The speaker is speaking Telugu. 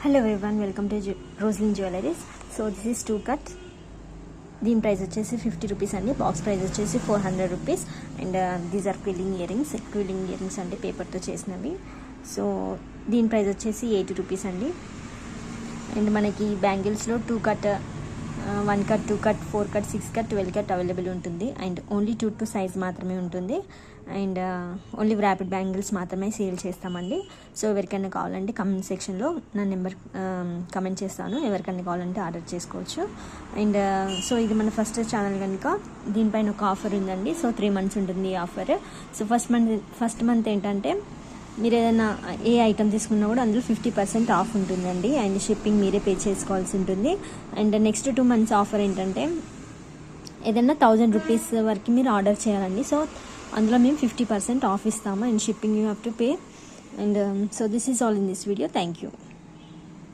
Hello everyone, welcome to Roslyn jewelleries. So this is 2 cuts. దీని ప్రైస్ వచ్చేసి 50 రూపీస్ అండి. బాక్స్ ప్రైస్ వచ్చేసి 400 rupees. And these are quilling earrings అంటే పేపర్తో చేసినవి. సో దీని ప్రైస్ వచ్చేసి 80 రూపీస్ అండి. అండ్ మనకి బ్యాంగిల్స్లో 2 cut, 1 cut, 2 cut, 4 cut, 6 cut, 12 cut available ఉంటుంది. అండ్ ఓన్లీ 2 సైజ్ మాత్రమే ఉంటుంది. అండ్ ఓన్లీ ర్యాపిడ్ బ్యాంగిల్స్ మాత్రమే సేల్ చేస్తామండి. సో ఎవరికైనా కావాలంటే కమెంట్ సెక్షన్లో నా నెంబర్ కమెంట్ చేస్తాను. ఎవరికైనా కావాలంటే ఆర్డర్ చేసుకోవచ్చు. అండ్ సో ఇది మన ఫస్ట్ ఛానల్ కనుక దీనిపైన ఒక ఆఫర్ ఉందండి. సో 3 months ఉంటుంది ఈ ఆఫర్. సో ఫస్ట్ మంత్ ఏంటంటే మీరు ఏదైనా ఏ ఐటమ్ తీసుకున్నా కూడా అందులో 50% ఆఫ్ ఉంటుందండి. అండ్ షిప్పింగ్ మీరే పే చేసుకోవాల్సి ఉంటుంది. అండ్ నెక్స్ట్ 2 months ఆఫర్ ఏంటంటే ఏదైనా 1000 రూపీస్ వరకు మీరు ఆర్డర్ చేయాలండి. సో అందులో మేము 50% ఆఫ్ ఇస్తాము. And shipping you have to pay. And so this is all in this video. Thank you.